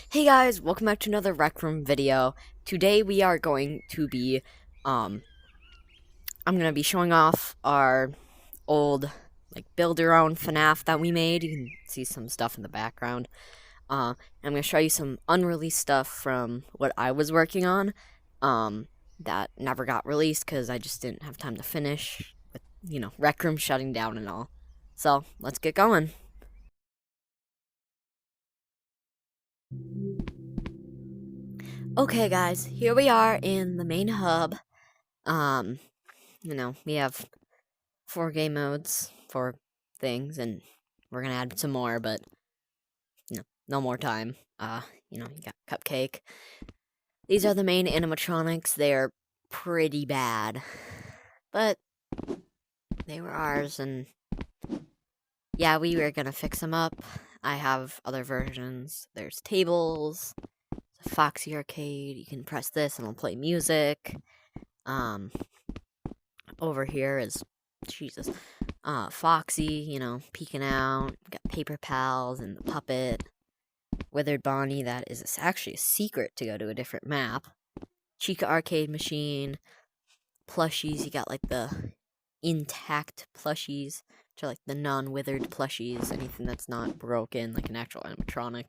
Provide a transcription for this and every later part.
Hey guys, welcome back to another Rec Room video. Today we are going to be, I'm gonna be showing off our old, build your own Fnaf that we made. You can see some stuff in the background. I'm gonna show you some unreleased stuff from what I was working on, that never got released because I just didn't have time to finish with, Rec Room shutting down and all. So, let's get going. Okay guys, here we are in the main hub. Um, we have 4 game modes for things, and we're gonna add some more, but no more time. You got Cupcake. These are the main animatronics. They're pretty bad, but they were ours, and yeah, we were gonna fix them up. I have other versions. There's tables, Foxy Arcade. You can press this and it'll play music. Um, over here is Jesus. Foxy, peeking out. We got Paper Pals and the puppet. Withered Bonnie, that is actually a secret to go to a different map. Chica Arcade Machine. Plushies, you got the intact plushies, which are the non-withered plushies. Anything that's not broken, like an actual animatronic.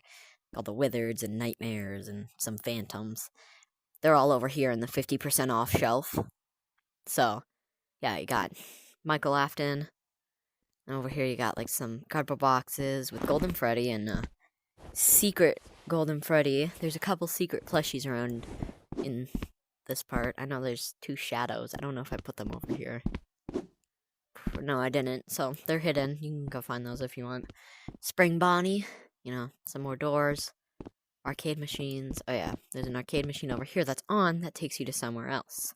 All the withereds and nightmares and some phantoms. They're all over here in the 50% off shelf. So, yeah, you got Michael Afton. And over here you got some cardboard boxes with Golden Freddy and secret Golden Freddy. There's a couple secret plushies around in this part. I know there's 2 shadows. I don't know if I put them over here. No, I didn't. So they're hidden. You can go find those if you want. Spring Bonnie. Some more doors. Arcade machines. Oh yeah, there's an arcade machine over here that's on that takes you to somewhere else.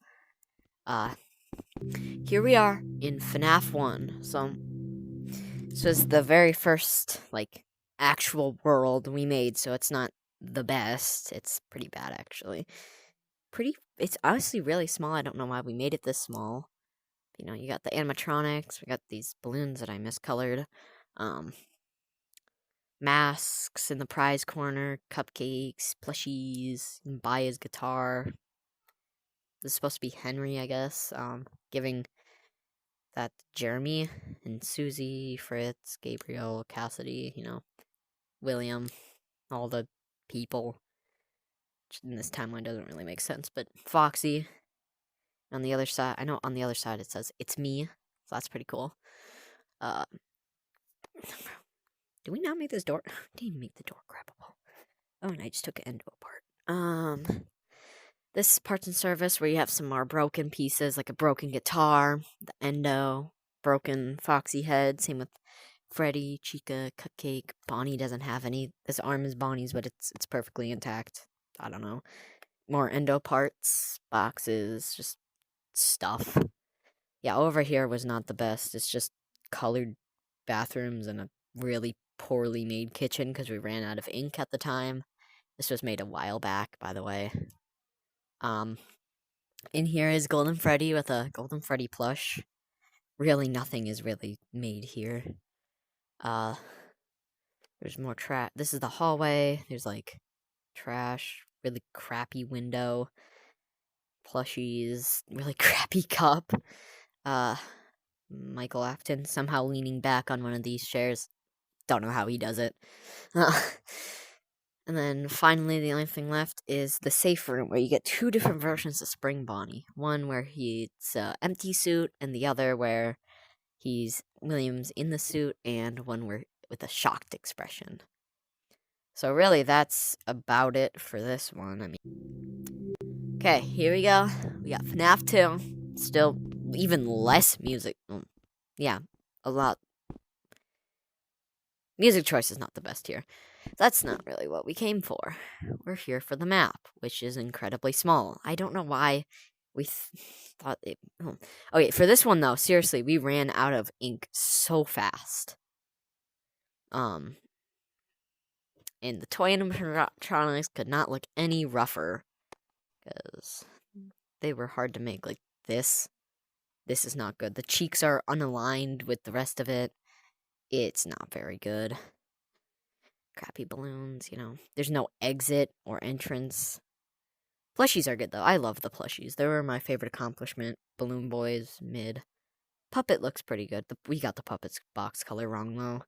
Here we are in FNAF 1. So this was the very first, actual world we made, so it's not the best. It's pretty bad, actually. It's honestly really small. I don't know why we made it this small. You got the animatronics. We got these balloons that I miscolored. Masks in the prize corner. Cupcakes, plushies. You can buy his guitar. This is supposed to be Henry, I guess. Giving that Jeremy and Susie, Fritz, Gabriel, Cassidy, William, all the people. Which in this timeline doesn't really make sense, but Foxy. On the other side, I know on the other side it says, "It's me," so that's pretty cool. Do we not make this door? Didn't make the door grabbable. Oh, and I just took an endo apart. This parts and service where you have some more broken pieces, like a broken guitar, the endo, broken Foxy head, same with Freddy, Chica, Cupcake. Bonnie doesn't have any. This arm is Bonnie's, but it's perfectly intact. I don't know. More endo parts, boxes, just stuff. Yeah, over here was not the best. It's just colored bathrooms and a really poorly made kitchen because we ran out of ink at the time. This was made a while back, by the way. In here is Golden Freddy with a Golden Freddy plush. Really, nothing is really made here. There's more trash. This is the hallway. There's trash, really crappy window, plushies, really crappy cup. Michael Afton somehow leaning back on one of these chairs. Don't know how he does it. And then finally, the only thing left is the safe room, where you get 2 different versions of Spring Bonnie. One where he's empty suit, and the other where he's Williams in the suit, and one where with a shocked expression. So really, that's about it for this one. Okay, here we go. We got FNAF 2. Still, even less music. Yeah, a lot. Music choice is not the best here. That's not really what we came for. We're here for the map, which is incredibly small. I don't know why we thought it... Okay, for this one, though, seriously, we ran out of ink so fast. And the toy animatronics could not look any rougher, because they were hard to make. Like this is not good. The cheeks are unaligned with the rest of it. It's not very good. crappy balloons, There's no exit or entrance. Plushies are good, though. I love the plushies. They were my favorite accomplishment. Balloon Boys, mid. Puppet looks pretty good. We got the Puppet's box color wrong, though.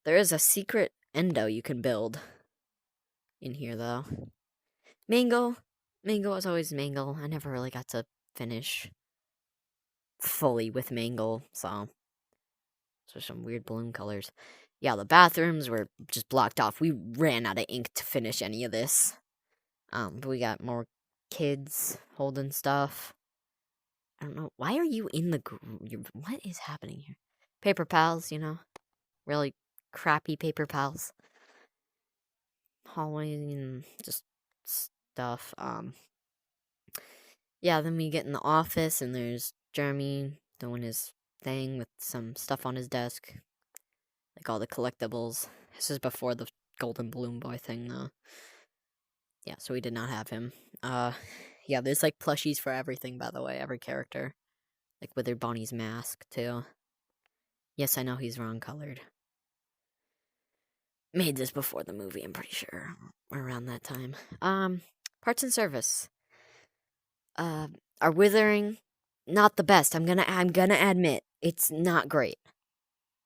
There is a secret endo you can build in here, though. Mango. Mango was always Mangle. I never really got to finish fully with Mangle, so some weird balloon colors. Yeah, the bathrooms were just blocked off. We ran out of ink to finish any of this. But we got more kids holding stuff. I don't know. Why are you in the what is happening here? Paper pals, really crappy paper pals. Hallway and just stuff. Yeah, then we get in the office and there's Jeremy doing his thing with some stuff on his desk. Like all the collectibles. This is before the Golden Balloon Boy thing, though. Yeah, so we did not have him. Yeah, there's like plushies for everything, by the way, every character. Like Withered Bonnie's mask, too. Yes, I know he's wrong colored. Made this before the movie, I'm pretty sure. Around that time. Parts and service. Our withering, not the best. I'm gonna admit, it's not great.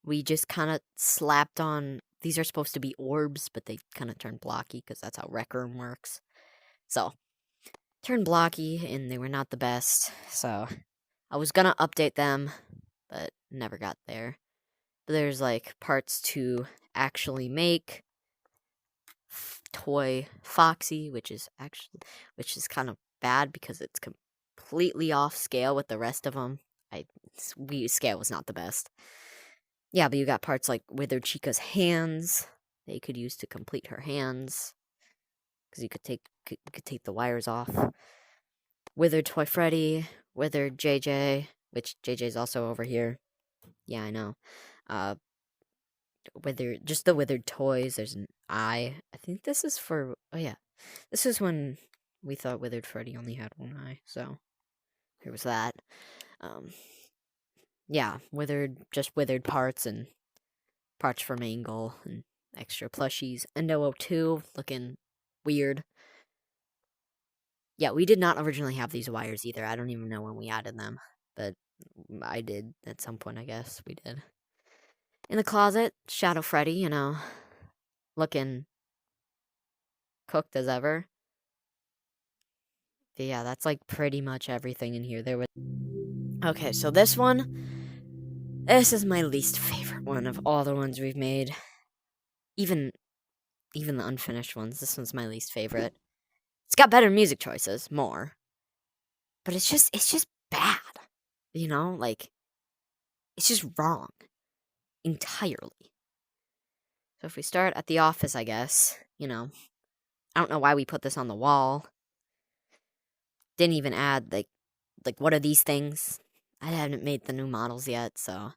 We just kind of slapped on. These are supposed to be orbs, but they kind of turned blocky because that's how Rec Room works. So, turned blocky, and they were not the best. So, I was gonna update them, but never got there. But there's like parts to actually make toy Foxy, which is kind of bad because it's completely off scale with the rest of them. Scale was not the best. Yeah, but you got parts like Withered Chica's hands that you could use to complete her hands, because you could take the wires off. Withered Toy Freddy, Withered JJ, which JJ's also over here. Yeah, I know. Just the Withered toys. There's an eye. I think this is for. Oh yeah, this is when we thought Withered Freddy only had one eye. So there was that. Yeah, withered parts and parts from Angle and extra plushies. Endo 02 looking weird. Yeah, we did not originally have these wires either. I don't even know when we added them, but I did at some point, I guess. We did. In the closet, Shadow Freddy, looking cooked as ever. But yeah, that's like pretty much everything in here. Okay, so this is my least favorite one of all the ones we've made. Even the unfinished ones, this one's my least favorite. It's got better music choices, more. But it's just bad. Like it's just wrong entirely. So if we start at the office, I guess, I don't know why we put this on the wall. Didn't even add like what are these things? I haven't made the new models yet, so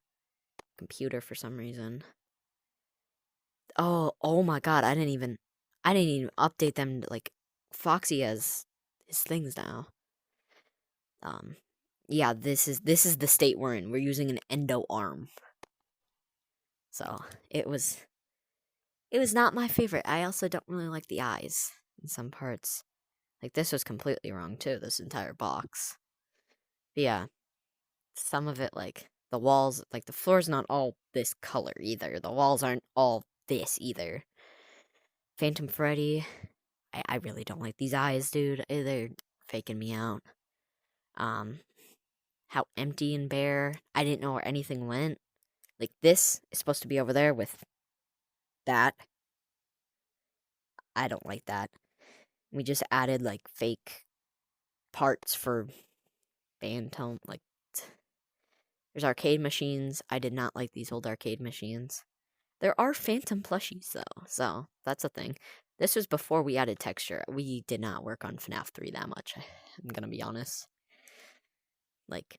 computer for some reason. Oh my god, I didn't even update them to, like Foxy has his things now. Yeah, this is the state we're in. We're using an endo arm. So, it was not my favorite. I also don't really like the eyes in some parts. Like this was completely wrong too, this entire box. But yeah, some of it, like the walls, like the floor's not all this color either. The walls aren't all this either. Phantom Freddy, I really don't like these eyes, dude. They're faking me out. How empty and bare. I didn't know where anything went. Like this is supposed to be over there with that. I don't like that. We just added like fake parts for Phantom. Like there's arcade machines. I did not like these old arcade machines. There are Phantom plushies though, so that's a thing. This was before we added texture. We did not work on Fnaf 3 that much. I'm gonna be honest. Like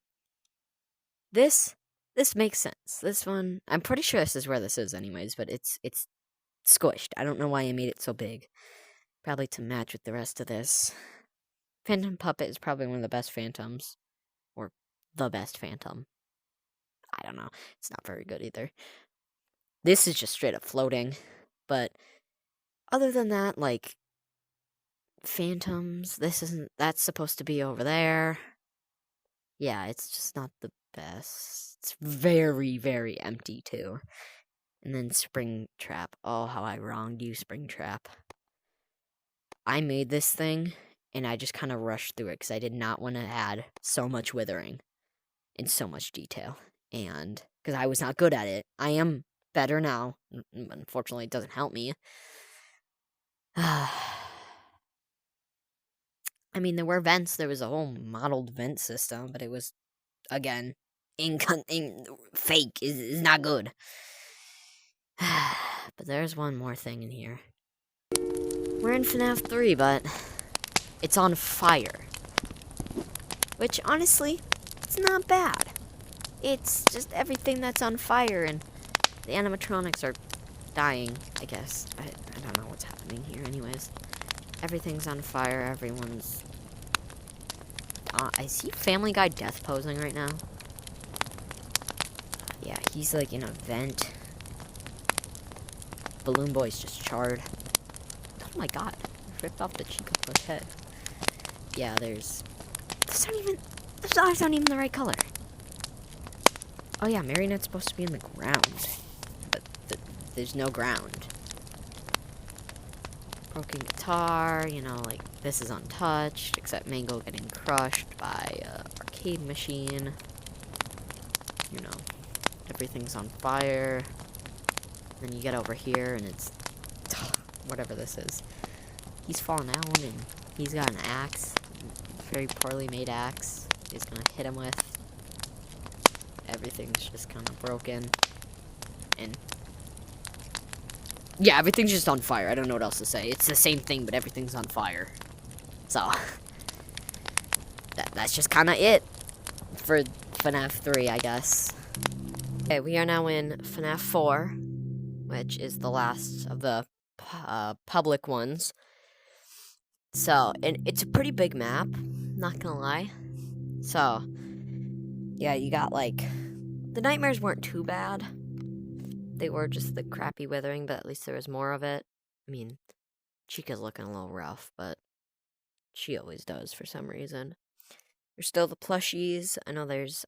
this makes sense. This one, I'm pretty sure this is where this is anyways, but it's squished. I don't know why I made it so big. Probably to match with the rest of this. Phantom Puppet is probably one of the best Phantoms. Or the best Phantom. I don't know. It's not very good either. This is just straight up floating. But other than that, like, phantoms, that's supposed to be over there. Yeah, it's just not the best. It's very, very empty, too. And then Springtrap. Oh, how I wronged you, Springtrap. I made this thing, and I just kind of rushed through it, because I did not want to add so much withering and so much detail. And, because I was not good at it. I am better now. Unfortunately, it doesn't help me. I mean, there were vents. There was a whole modeled vent system, but it was, again, fake. Is not good. But there's one more thing in here. We're in Fnaf 3, but it's on fire. Which, honestly, it's not bad. It's just everything that's on fire, and the animatronics are dying, I guess. I don't know what's happening here, anyways. Everything's on fire, everyone's... I see Family Guy death posing right now. Yeah, he's like in a vent. Balloon Boy's just charred. Oh my god, ripped off the cheek of his head. Yeah, those eyes aren't even the right color. Oh yeah, Marionette's supposed to be in the ground. But there's no ground. Broken guitar, you know, like, this is untouched, except Mango getting crushed by a arcade machine. You know, everything's on fire. Then you get over here, and it's... whatever this is. He's fallen out, and he's got an axe. A very poorly made axe. He's gonna hit him with. Everything's just kind of broken. And... yeah, everything's just on fire. I don't know what else to say. It's the same thing, but everything's on fire. So... that's just kind of it for FNAF 3, I guess. Okay, we are now in FNAF 4, which is the last of the public ones. So, and it's a pretty big map, not gonna lie. So, yeah, you got, like, the nightmares weren't too bad. They were just the crappy withering, but at least there was more of it. I mean, Chica's looking a little rough, but she always does for some reason. There's still the plushies. I know there's,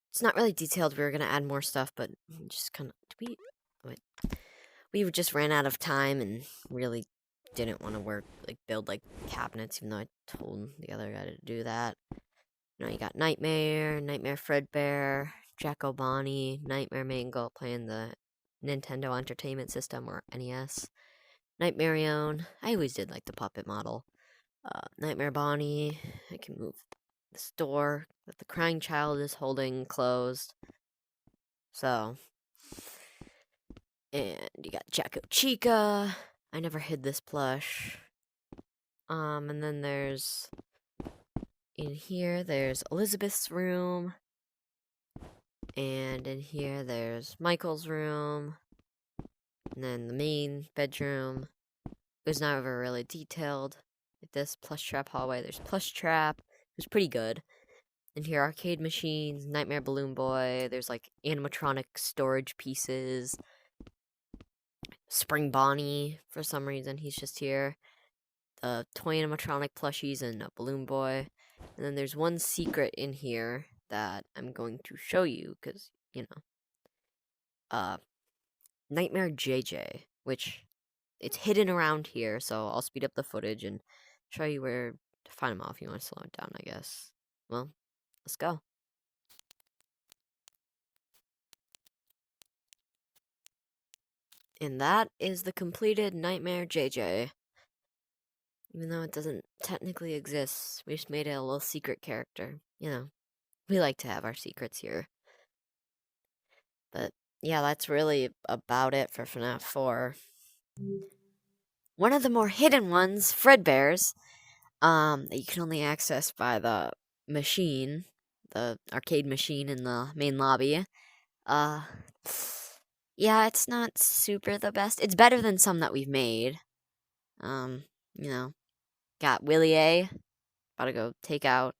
it's not really detailed. We were gonna add more stuff, but just kind of, we just ran out of time and really didn't want to build, like, cabinets, even though I told the other guy to do that. You know, you got Nightmare Fredbear, Jack O'Bonnie, Nightmare Mango playing the Nintendo Entertainment System, or NES. Nightmarion, I always did like the puppet model. Nightmare Bonnie, I can move this door that the crying child is holding closed. So, and you got Jacko Chica. I never hid this plush. And then there's... in here, there's Elizabeth's room. And in here, there's Michael's room. And then the main bedroom. It was never really detailed. Like this plush trap hallway, there's plush trap. It was pretty good. And here, arcade machines, Nightmare Balloon Boy. There's, like, animatronic storage pieces. Spring Bonnie, for some reason, he's just here. The toy animatronic plushies and a Balloon Boy. And then there's one secret in here that I'm going to show you, because, you know. Nightmare JJ, which it's hidden around here, so I'll speed up the footage and show you where to find him off. You want to slow it down, I guess. Well, let's go. And that is the completed Nightmare JJ. Even though it doesn't technically exist, we just made it a little secret character. You know, we like to have our secrets here. But yeah, that's really about it for FNAF 4. One of the more hidden ones, Fredbear's, that you can only access by the machine, the arcade machine in the main lobby. Yeah, it's not super the best. It's better than some that we've made. You know, got Willie A. About to go take out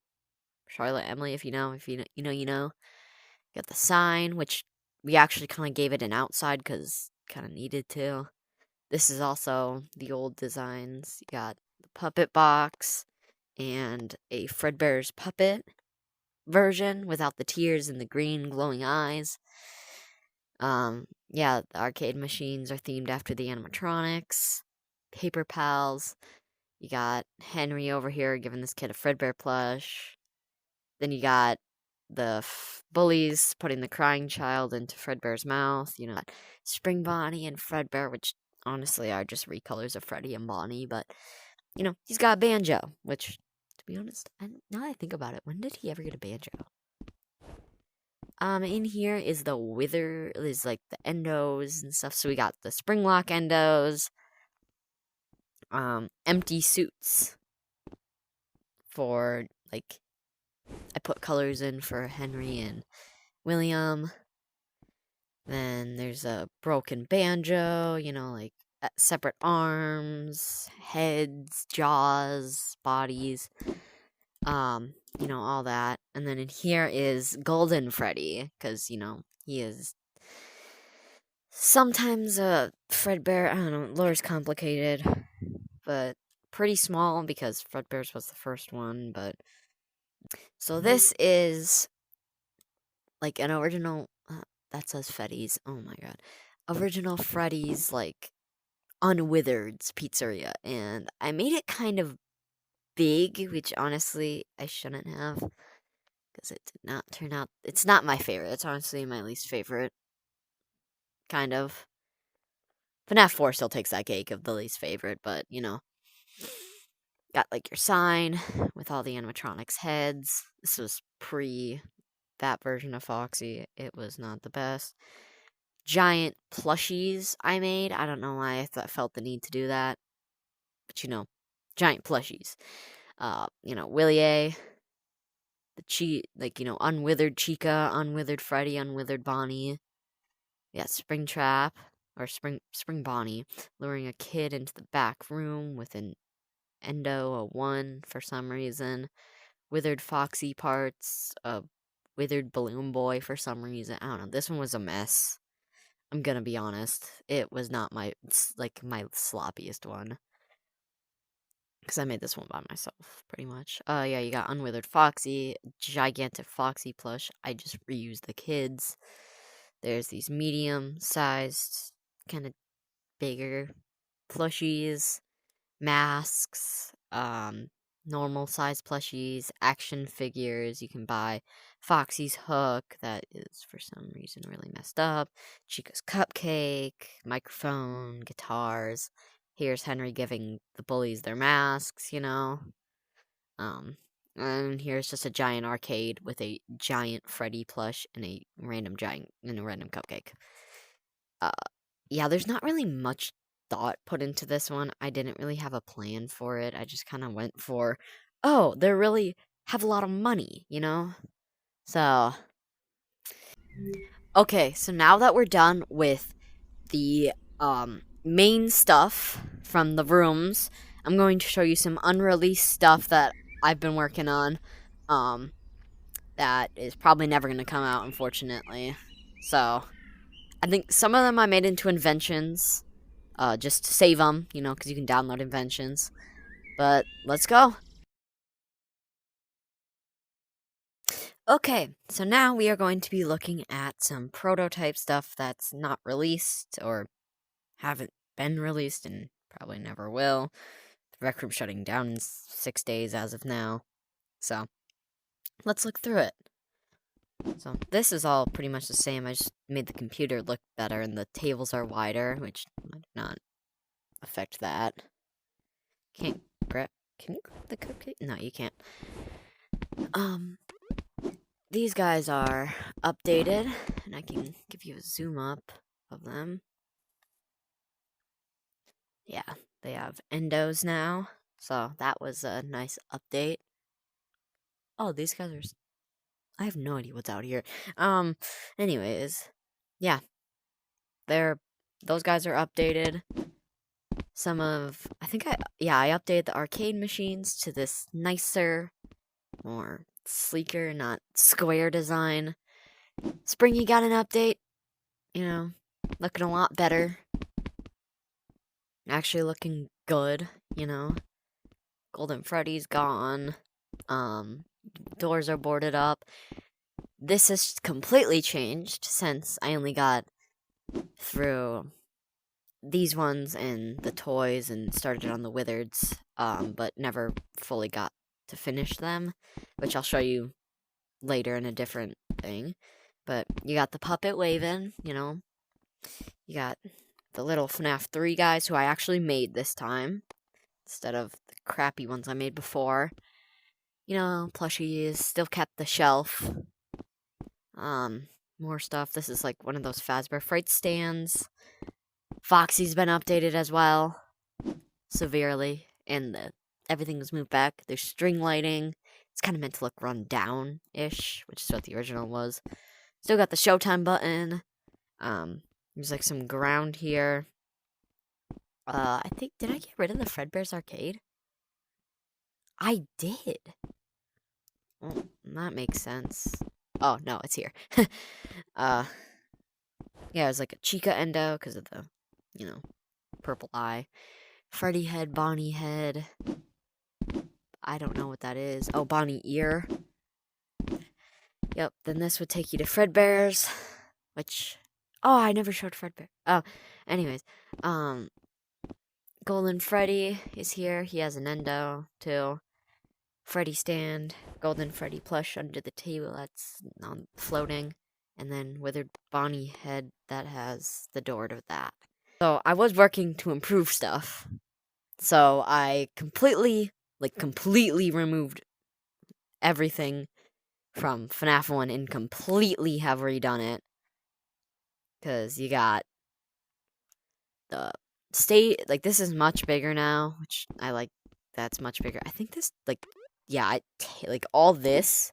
Charlotte Emily, if you know. You know. Got the sign, which we actually kind of gave it an outside because kind of needed to. This is also the old designs. You got the puppet box and a Fredbear's puppet version without the tears and the green glowing eyes. Yeah, the arcade machines are themed after the animatronics. Paper Pals. You got Henry over here giving this kid a Fredbear plush. Then you got the bullies putting the crying child into Fredbear's mouth. You know, Spring Bonnie and Fredbear, which honestly are just recolors of Freddy and Bonnie. But, you know, he's got a banjo, which, to be honest, now that I think about it, when did he ever get a banjo? In here is the wither, is like the endos and stuff. So we got the Springlock endos, empty suits for, like, I put colors in for Henry and William. Then there's a broken banjo, you know, like separate arms, heads, jaws, bodies, you know, all that. And then in here is Golden Freddy, because, you know, he is sometimes a Fredbear. I don't know, lore's complicated, but pretty small because Fredbear's was the first one. But so this is like an original. That says Freddy's. Oh my god, original Freddy's like Unwithered's pizzeria, and I made it kind of big, which honestly I shouldn't have because it did not turn out. It's not my favorite. It's honestly my least favorite. Kind of. Fnaf 4 still takes that cake of the least favorite, but you know, got like your sign with all the animatronics heads. This was pre that version of Foxy. It was not the best. Giant plushies I made. I don't know why I felt the need to do that, but you know, giant plushies. You know, Willie A, like, you know, Unwithered Chica, Unwithered Freddy, Unwithered Bonnie. Yeah, Springtrap, or Spring Bonnie, luring a kid into the back room with an endo, a 1 for some reason. Withered Foxy parts, a withered Balloon Boy for some reason. I don't know, this one was a mess. I'm gonna be honest. It was not my sloppiest one. Because I made this one by myself, pretty much. Yeah, you got Unwithered Foxy, gigantic Foxy plush. I just reused the kids. There's these medium-sized, kind of bigger plushies, masks, normal-sized plushies, action figures. You can buy Foxy's hook that is, for some reason, really messed up. Chica's cupcake, microphone, guitars. Here's Henry giving the bullies their masks, you know. And here's just a giant arcade with a giant Freddy plush and a random cupcake. Yeah, there's not really much thought put into this one. I didn't really have a plan for it. I just kind of went for, oh, they really have a lot of money, you know? So, okay, so now that we're done with the main stuff from the rooms, I'm going to show you some unreleased stuff that I've been working on. That is probably never going to come out, unfortunately. So, I think some of them I made into inventions, just to save them, you know, because you can download inventions. But let's go. Okay, so now we are going to be looking at some prototype stuff that's not released or haven't been released and probably never will. The Rec Room shutting down in 6 days as of now. So, let's look through it. So, this is all pretty much the same. I just made the computer look better and the tables are wider, which might not affect that. Can you grab the cupcake? No, you can't. These guys are updated, and I can give you a zoom up of them. Yeah, they have endos now, so that was a nice update. Oh, these guys are... I have no idea what's out here. Anyways, yeah. Those guys are updated. I updated the arcade machines to this nicer, more sleeker, not square design. Springy got an update, you know. looking a lot better. Actually looking good, you know. Golden Freddy's gone. Doors are boarded up. This has completely changed since I only got through these ones and the toys and started on the Wizards, but never fully got to finish them, which I'll show you later in a different thing. But you got the puppet waving, you know. You got the little Fnaf 3 guys who I actually made this time instead of the crappy ones I made before. You know, plushies, still kept the shelf. More stuff. This is like one of those Fazbear Fright stands. Foxy's been updated as well, severely, and everything was moved back. There's string lighting. It's kind of meant to look run down-ish, which is what the original was. Still got the Showtime button. There's like some ground here. I think, did I get rid of the Fredbear's Arcade? I did. Well, that makes sense. Oh, no, it's here. Yeah, it was like a Chica Endo because of the, you know, purple eye. Freddy head, Bonnie head. I don't know what that is. Oh, Bonnie ear. Yep, then this would take you to Fredbear's, which... Oh, I never showed Fredbear. Oh, anyways. Golden Freddy is here. He has an endo, too. Freddy stand. Golden Freddy plush under the table that's floating. And then Withered Bonnie head that has the door to that. So, I was working to improve stuff. So, I completely removed everything from FNAF 1 and completely have redone it. Because you got the state, like, this is much bigger now, which I like. That's much bigger. I think this, like, yeah, like, all this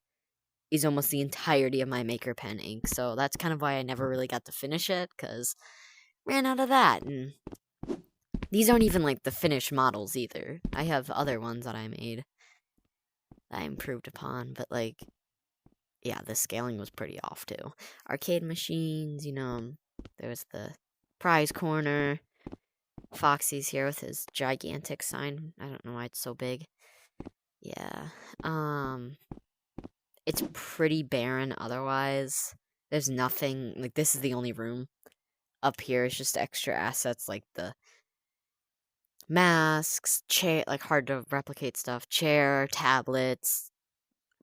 is almost the entirety of my Maker Pen ink, so that's kind of why I never really got to finish it, because ran out of that, and these aren't even, like, the finished models, either. I have other ones that I made that I improved upon, but, like, yeah, the scaling was pretty off, too. Arcade machines, you know, there's the prize corner. Foxy's here with his gigantic sign. I don't know why it's so big. Yeah. It's pretty barren otherwise. There's nothing, like, this is the only room. Up here is just extra assets like the masks, chair, like, hard to replicate stuff, chair, tablets,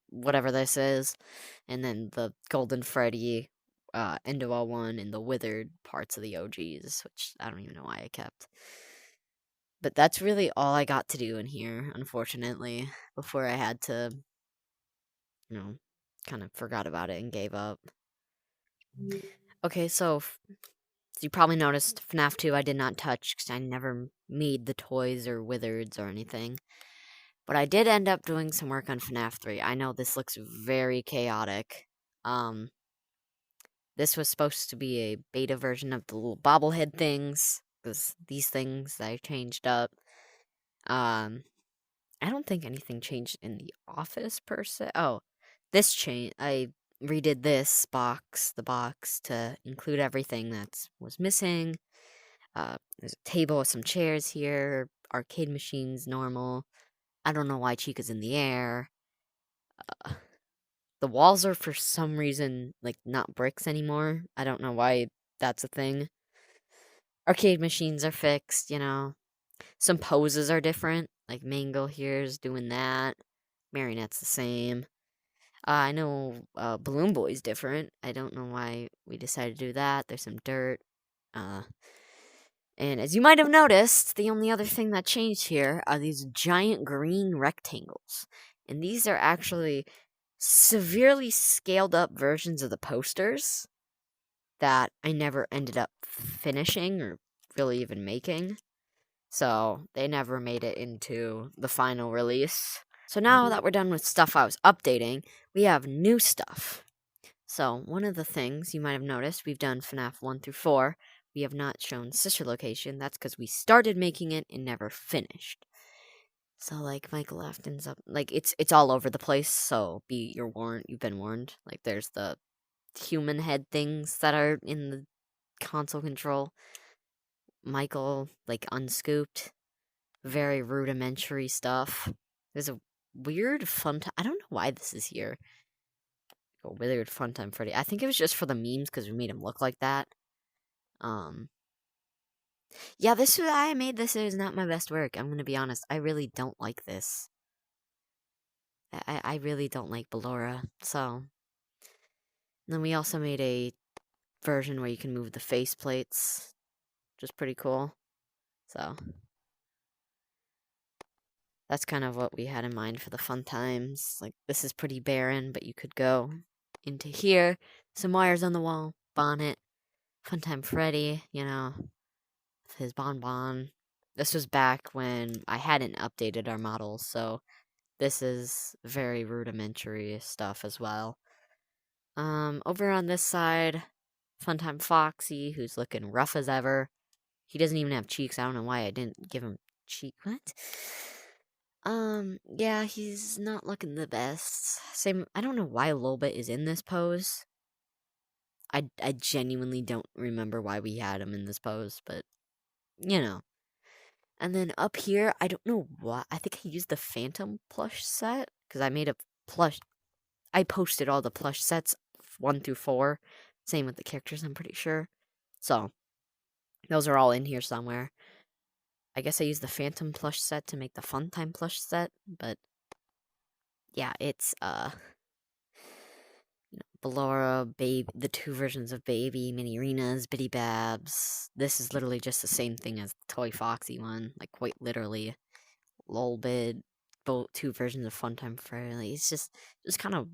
whatever this is. And then the Golden Freddy, Endo 1, and the withered parts of the OGs, which I don't even know why I kept. But that's really all I got to do in here, unfortunately, before I had to, you know, kind of forgot about it and gave up. Okay, so you probably noticed FNAF 2 I did not touch because I never made the toys or wizards or anything. But I did end up doing some work on FNAF 3. I know this looks very chaotic. This was supposed to be a beta version of the little bobblehead things, because these things that I changed up. I don't think anything changed in the office per se. Oh, this change. I redid this box, the box, to include everything that was missing. There's a table with some chairs here. Arcade machines, normal. I don't know why Chica's in the air. The walls are for some reason, like, not bricks anymore. I don't know why that's a thing. Arcade machines are fixed, you know. Some poses are different. Like, Mangle here's doing that. Marionette's the same. I know Balloon Boy's different. I don't know why we decided to do that. There's some dirt. And as you might have noticed, the only other thing that changed here are these giant green rectangles. And these are actually severely scaled up versions of the posters that I never ended up finishing or really even making. So they never made it into the final release. So now that we're done with stuff I was updating, we have new stuff. So one of the things you might have noticed, we've done FNAF 1 through 4. We have not shown sister location. That's because we started making it and never finished. So, like, Michael Afton's up, like, it's all over the place, so you've been warned. Like, there's the human head things that are in the console control. Michael, like, unscooped. Very rudimentary stuff. There's a weird fun time. I don't know why this is here. A weird fun time Freddy. I think it was just for the memes because we made him look like that. Um, yeah, I made this is not my best work. I'm gonna be honest. I really don't like this. I really don't like Ballora. So then we also made a version where you can move the face plates, which is pretty cool. So that's kind of what we had in mind for the fun times. Like, this is pretty barren, but you could go into here, some wires on the wall, bonnet, Funtime Freddy, with his bonbon. This was back when I hadn't updated our models, so this is very rudimentary stuff as well. Over on this side, Funtime Foxy, who's looking rough as ever. He doesn't even have cheeks. I don't know why I didn't give him cheek. What? Yeah, he's not looking the best. Same, I don't know why Lolbit is in this pose. I genuinely don't remember why we had him in this pose, but, you know. And then up here, I don't know what, I think I used the Phantom plush set, because I made a plush, I posted all the plush sets, 1 through 4, same with the characters, I'm pretty sure. So, those are all in here somewhere. I guess I used the Phantom plush set to make the Funtime plush set, but yeah, it's Ballora, Baby, the 2 versions of Baby, Mini Arenas, Bitty Babs. This is literally just the same thing as the Toy Foxy one, like quite literally. Lolbit, both 2 versions of Funtime Freddy. It's just kind of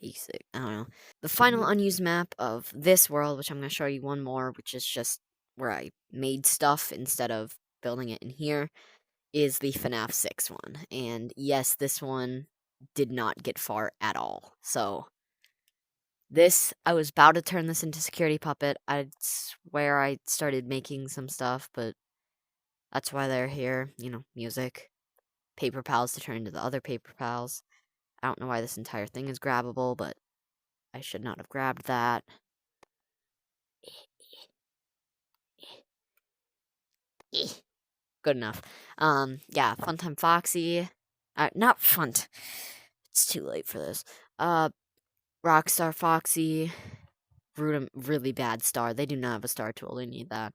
basic. I don't know. The final unused map of this world, which I'm going to show you one more, which is just where I made stuff instead of building it in here, is the Fnaf 6 one. And yes, this one did not get far at all. So this, I was about to turn this into Security Puppet. I swear I started making some stuff, but that's why they're here. Music. Paper Pals to turn into the other Paper Pals. I don't know why this entire thing is grabbable, but I should not have grabbed that. Good enough. Yeah, Funtime Foxy. Not Funt. It's too late for this. Rockstar Foxy. Really bad star. They do not have a star tool. They need that.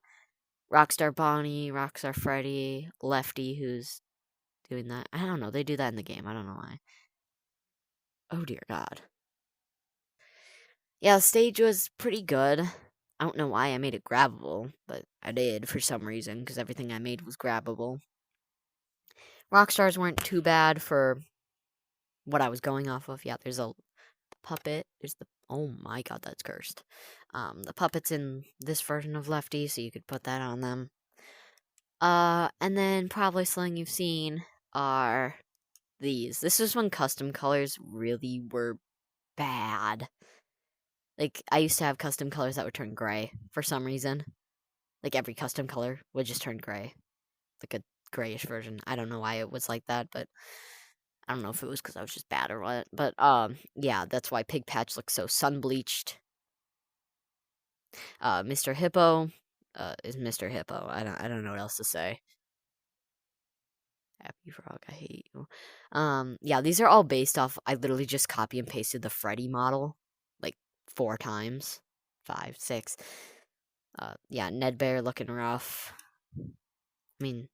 Rockstar Bonnie, Rockstar Freddy, Lefty, who's doing that. I don't know. They do that in the game. I don't know why. Oh, dear God. Yeah, the stage was pretty good. I don't know why I made it grabbable, but I did for some reason, because everything I made was grabbable. Rockstars weren't too bad for what I was going off of. Yeah, there's a puppet. There's the... Oh my God, that's cursed. The puppet's in this version of Lefty, so you could put that on them. And then probably something you've seen are these. This is when custom colors really were bad. Like, I used to have custom colors that would turn gray for some reason. Like, every custom color would just turn gray. Like a grayish version. I don't know why it was like that, but I don't know if it was because I was just bad or what. But, yeah, that's why Pig Patch looks so sun-bleached. Mr. Hippo, is Mr. Hippo. I don't know what else to say. Happy Frog, I hate you. Yeah, these are all based off, I literally just copy and pasted the Freddy model, like, 4 times. 5, 6. Yeah, Ned Bear looking rough. I mean,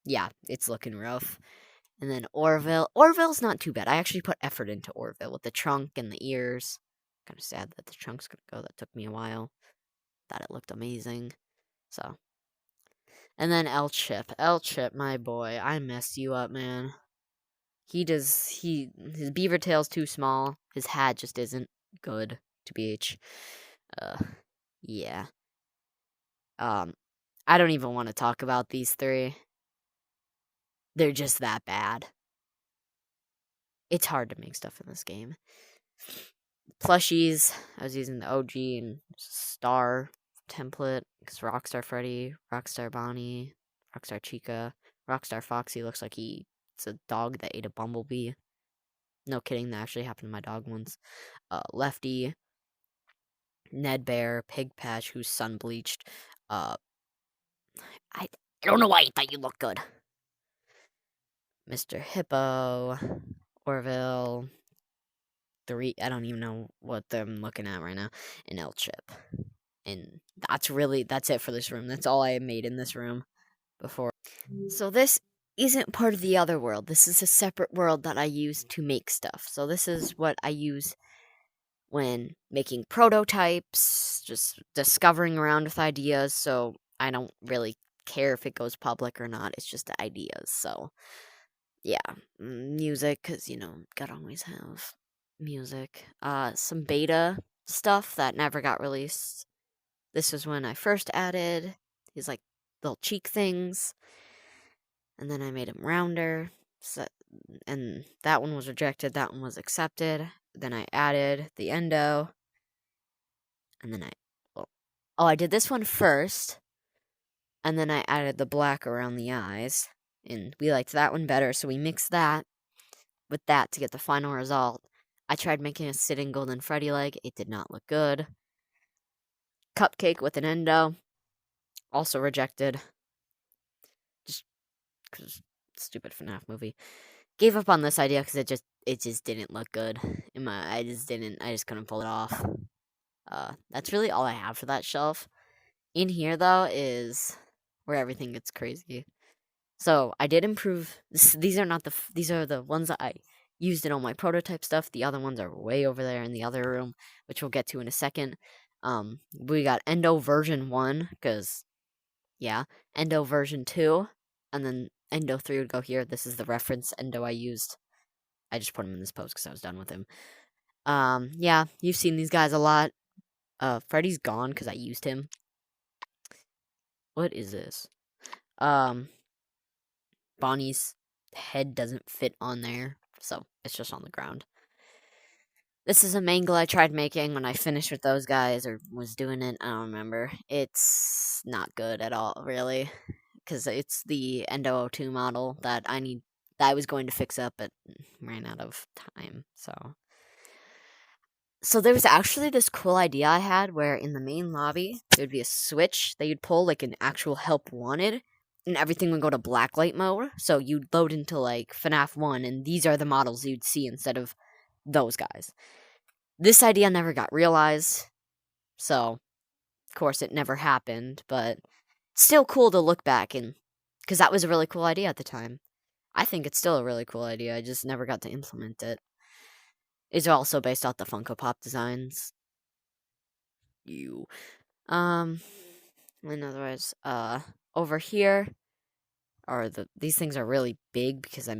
yeah, it's looking rough. And then Orville. Orville's not too bad. I actually put effort into Orville with the trunk and the ears. Kind of sad that the trunk's gonna go. That took me a while. Thought it looked amazing. So. And then L-Chip. L-Chip, my boy. I messed you up, man. His beaver tail's too small. His hat just isn't good, to BH. Yeah. I don't even want to talk about these 3. They're just that bad. It's hard to make stuff in this game. Plushies, I was using the OG and Star template, because Rockstar Freddy, Rockstar Bonnie, Rockstar Chica, Rockstar Foxy looks like it's a dog that ate a bumblebee. No kidding, that actually happened to my dog once. Lefty, Ned Bear, Pig Patch, who's sun bleached. I don't know why you thought you looked good. Mr. Hippo, Orville, I don't even know what I'm looking at right now, and El Chip. And that's it for this room. That's all I made in this room before. So this isn't part of the other world. This is a separate world that I use to make stuff. So this is what I use when making prototypes, just discovering around with ideas. So I don't really care if it goes public or not. It's just the ideas. So yeah, music, because gotta always have music. Some beta stuff that never got released. This was when I first added these like little cheek things, and then I made them rounder. So, and that one was rejected. That one was accepted. Then I added the endo, and then I did this one first, and then I added the black around the eyes, and we liked that one better, so we mixed that with that to get the final result. I tried making a sitting Golden Freddy leg. It did not look good. Cupcake with an endo, also rejected. Just because stupid FNAF movie. Gave up on this idea because it just didn't look good. I just couldn't pull it off. That's really all I have for that shelf. In here though is where everything gets crazy. So I did improve. These are the ones that I used in all my prototype stuff. The other ones are way over there in the other room, which we'll get to in a second. We got Endo version 1, because, yeah, Endo version 2, and then Endo 3 would go here. This is the reference Endo I used. I just put him in this pose because I was done with him. Yeah, you've seen these guys a lot. Freddy's gone because I used him. What is this? Bonnie's head doesn't fit on there, so it's just on the ground. This is a mangle I tried making when I finished with those guys, or was doing it, I don't remember. It's not good at all, really, because it's the Endo 02 model that I was going to fix up, but ran out of time, So there was actually this cool idea I had where in the main lobby, there would be a switch that you'd pull, like an actual help wanted, and everything would go to blacklight mode. So you'd load into like FNAF 1, and these are the models you'd see instead of those guys. This idea never got realized, so of course it never happened, but still cool to look back and because that was a really cool idea at the time. I think it's still a really cool idea. I just never got to implement it. It's also based off the Funko Pop designs. And otherwise, over here are these things are really big because I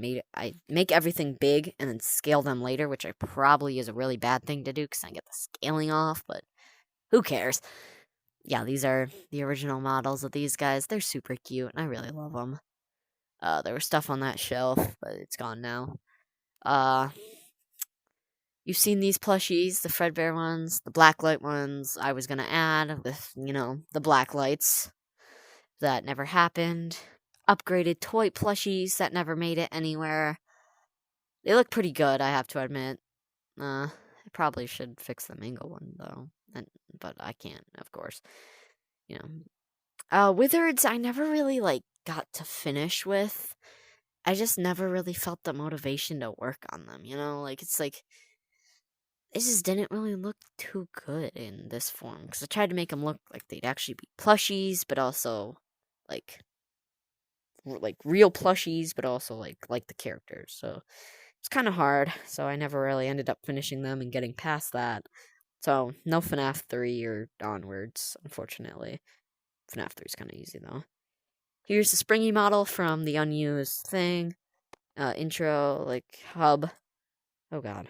make everything big and then scale them later, which I probably is a really bad thing to do because I get the scaling off, but who cares? Yeah, these are the original models of these guys. They're super cute, and I really love them. There was stuff on that shelf, but it's gone now. You've seen these plushies, the Fredbear ones, the blacklight ones I was gonna add with, the black lights. That never happened. Upgraded toy plushies that never made it anywhere. They look pretty good, I have to admit. I probably should fix the mango one, though. But I can't, of course. Wizards, I never really, got to finish with. I just never really felt the motivation to work on them, It's like, it just didn't really look too good in this form. Because I tried to make them look like they'd actually be plushies, but also, like real plushies, but also, like the characters. So, it's kind of hard. So, I never really ended up finishing them and getting past that. So, no FNAF 3 or onwards, unfortunately. FNAF 3 is kind of easy, though. Here's the springy model from the unused thing. Intro, hub. Oh, God.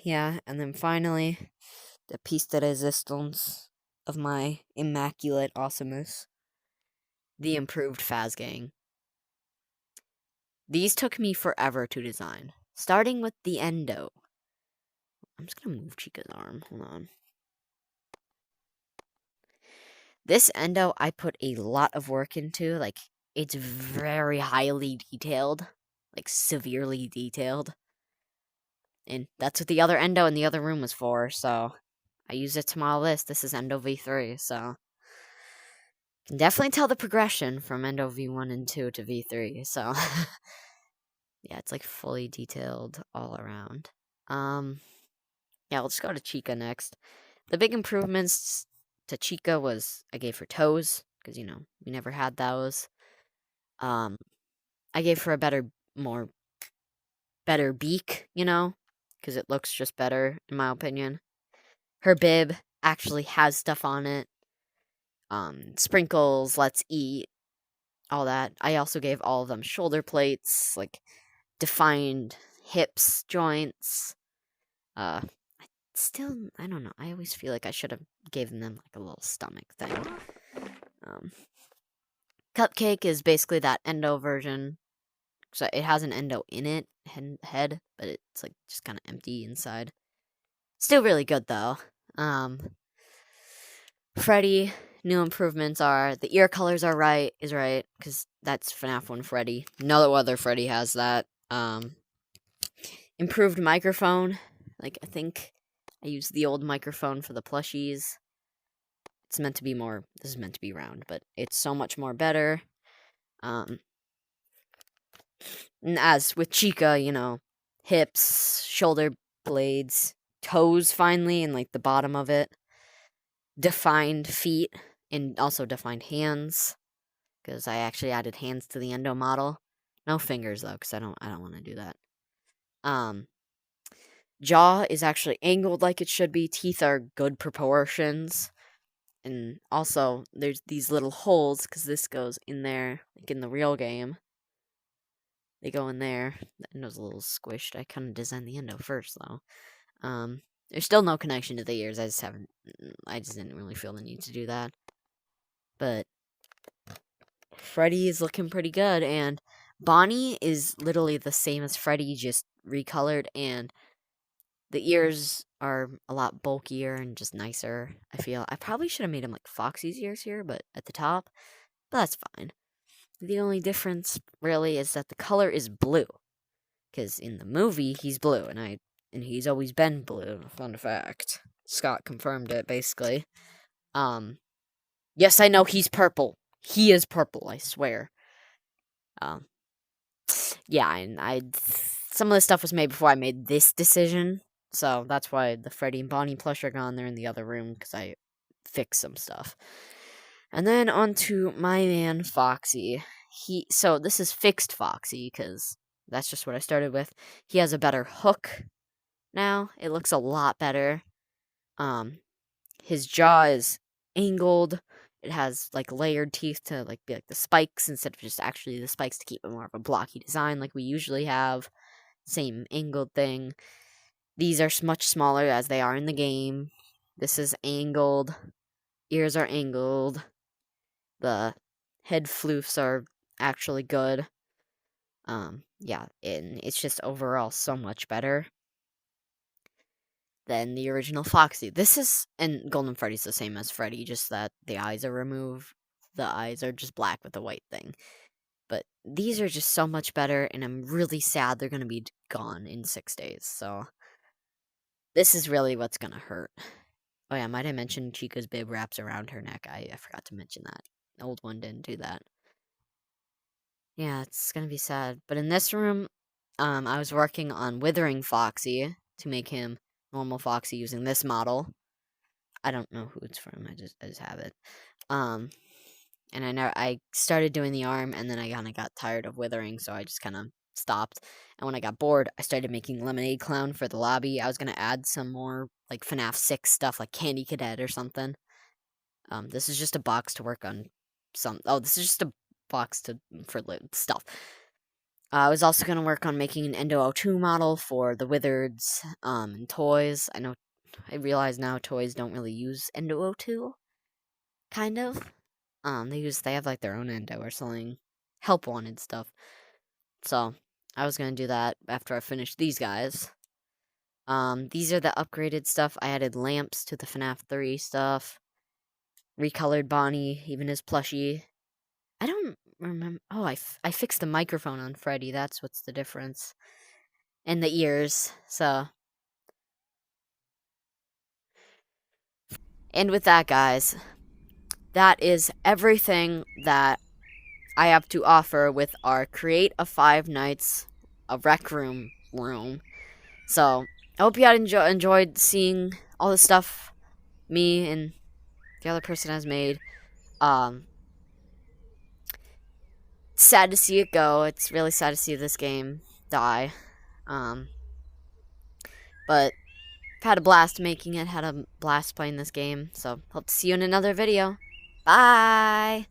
Yeah, and then finally, the piece de resistance of my immaculate awesomeness. The improved Faz Gang. These took me forever to design, starting with the endo. I'm just gonna move Chica's arm. Hold on. This endo I put a lot of work into. It's very highly detailed, severely detailed. And that's what the other endo in the other room was for, so I used it to model this. This is endo V3, so can definitely tell the progression from endo V1 and 2 to V3, so yeah, it's like fully detailed all around. Yeah, let's go to Chica next. The big improvements to Chica was I gave her toes, because, we never had those. I gave her a better beak, because it looks just better, in my opinion. Her bib actually has stuff on it. Sprinkles, let's eat, all that. I also gave all of them shoulder plates, like defined hips, joints. Still, I don't know. I always feel like I should have given them like a little stomach thing. Cupcake is basically that endo version. So it has an endo in it, head, but it's like just kind of empty inside. Still really good though. Freddy, new improvements are the ear colors are right, because that's FNAF 1 Freddy. No other Freddy has that. Improved microphone. Like, I think I used the old microphone for the plushies. This is meant to be round, but it's so much more better. And as with Chica, hips, shoulder blades, toes finally, and like the bottom of it. Defined feet, and also defined hands, because I actually added hands to the endo model. No fingers though, because I don't want to do that. Jaw is actually angled like it should be. Teeth are good proportions. And also, there's these little holes, because this goes in there, like in the real game. They go in there. The endo's a little squished. I kind of designed the endo first, though. There's still no connection to the ears. I just didn't really feel the need to do that. But Freddy is looking pretty good, and Bonnie is literally the same as Freddy, just recolored, and the ears are a lot bulkier and just nicer, I feel. I probably should have made him like Foxy's ears here, but at the top, but that's fine. The only difference, really, is that the color is blue, because in the movie, he's blue, and he's always been blue, fun fact. Scott confirmed it, basically. Yes, I know he's purple. He is purple, I swear. Yeah, and some of the stuff was made before I made this decision, so that's why the Freddy and Bonnie plush are gone. They're in the other room, because I fixed some stuff. And then on to my man, Foxy. So this is fixed Foxy, because that's just what I started with. He has a better hook now. It looks a lot better. His jaw is angled. It has like layered teeth to like be like the spikes instead of just actually the spikes to keep it more of a blocky design like we usually have. Same angled thing. These are much smaller as they are in the game. This is angled. Ears are angled. The head floofs are actually good. Yeah, and it's just overall so much better than the original Foxy. And Golden Freddy's the same as Freddy, just that the eyes are removed. The eyes are just black with a white thing. But these are just so much better, and I'm really sad they're going to be gone in 6 days, so this is really what's going to hurt. Oh yeah, might I mention Chica's bib wraps around her neck? I forgot to mention that. The old one didn't do that. Yeah, it's going to be sad. But in this room, I was working on withering Foxy to make him normal Foxy using this model. I don't know who it's from. I just have it. And I started doing the arm, and then I kind of got tired of withering, so I just kind of stopped. And when I got bored, I started making Lemonade Clown for the lobby. I was gonna add some more like FNAF 6 stuff, like Candy Cadet or something. This is just a box to work on this is just a box for stuff. I was also gonna work on making an Endo 02 model for the Wizards, and toys. I realize now toys don't really use Endo 02, kind of. They have like their own endo or something. Help wanted stuff. So I was gonna do that after I finished these guys. These are the upgraded stuff. I added lamps to the FNAF 3 stuff. Recolored Bonnie, even his plushie. I don't remember. Oh, I fixed the microphone on Freddy. That's what's the difference. And the ears. So And with that, guys, that is everything that I have to offer with our Create a Five Nights a Rec Room room. So, I hope you had enjoyed seeing all the stuff me and the other person has made. Sad to see it go. It's really sad to see this game die. But had a blast making it, had a blast playing this game. So, hope to see you in another video. Bye!